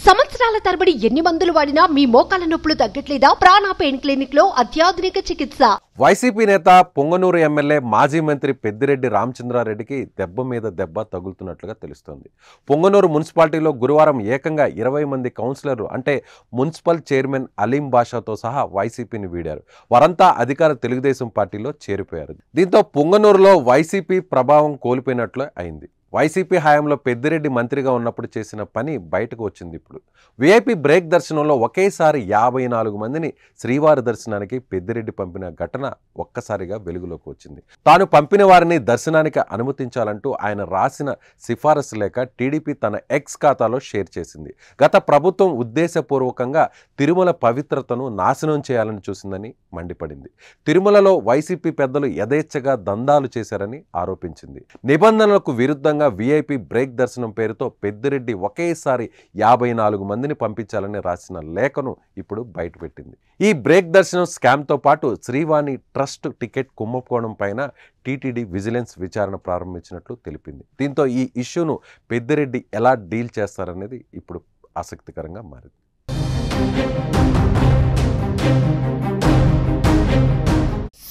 సంవత్సరాల తరబడి ఎన్ని మందులు వాడినా మీ మోకాల నొప్పులు తగ్గట్లేదా? ప్రాణ పెయిన్ క్లినిక్ లో అత్యాధునిక చికిత్స. వైసీపీ నేత పొంగనూరు ఎమ్మెల్యే మాజీ మంత్రి పెద్దిరెడ్డి రామచంద్రారెడ్డికి దెబ్బ మీద దెబ్బ తగులుతున్నట్లుగా తెలుస్తోంది. పొంగనూరు మున్సిపాలిటీలో గురువారం ఏకంగా 20 మంది కౌన్సిలర్లు అంటే మున్సిపల్ చైర్మన్ అలీం బాషాతో సహా వైసీపీని వీడారు. వారంతా అధికార తెలుగుదేశం పార్టీలో చేరిపోయారు. దీంతో పొంగనూరులో వైసీపీ ప్రభావం కోల్పోయినట్లు అయింది. వైసీపీ హయాంలో పెద్దిరెడ్డి మంత్రిగా ఉన్నప్పుడు చేసిన పని బయటకు వచ్చింది. ఇప్పుడు వీఐపీ బ్రేక్ దర్శనంలో ఒకేసారి 54 మందిని శ్రీవారి దర్శనానికి పెద్దిరెడ్డి పంపిన ఘటన ఒక్కసారిగా వెలుగులోకి వచ్చింది. తాను పంపిన వారిని దర్శనానికి అనుమతించాలంటూ ఆయన రాసిన సిఫారసు లేఖ టీడీపీ తన ఎక్స్ ఖాతాలో షేర్ చేసింది. గత ప్రభుత్వం ఉద్దేశపూర్వకంగా తిరుమల పవిత్రతను నాశనం చేయాలని చూసిందని మండిపడింది. తిరుమలలో వైసీపీ పెద్దలు యథేచ్ఛగా దందాలు చేశారని ఆరోపించింది. నిబంధనలకు విరుద్ధంగా వీఐపీ బ్రేక్ దర్శనం పేరుతో పెద్దిరెడ్డి ఒకేసారి 54 మందిని పంపించాలని రాసిన లేఖను ఇప్పుడు బయటపెట్టింది. ఈ బ్రేక్ దర్శనం స్కామ్తో పాటు శ్రీవాణి ట్రస్ట్ టికెట్ కుంభకోణం పైన టీటీడీ విజిలెన్స్ విచారణ ప్రారంభించినట్లు తెలిపింది. దీంతో ఈ ఇష్యూను పెద్దిరెడ్డి ఎలా డీల్ చేస్తారనేది ఇప్పుడు ఆసక్తికరంగా మారింది.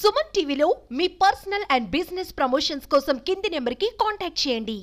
సుమన్ టీవీలో మీ పర్సనల్ అండ్ బిజినెస్ ప్రమోషన్స్ కోసం కింది నెంబర్కి కాంటాక్ట్ చేయండి.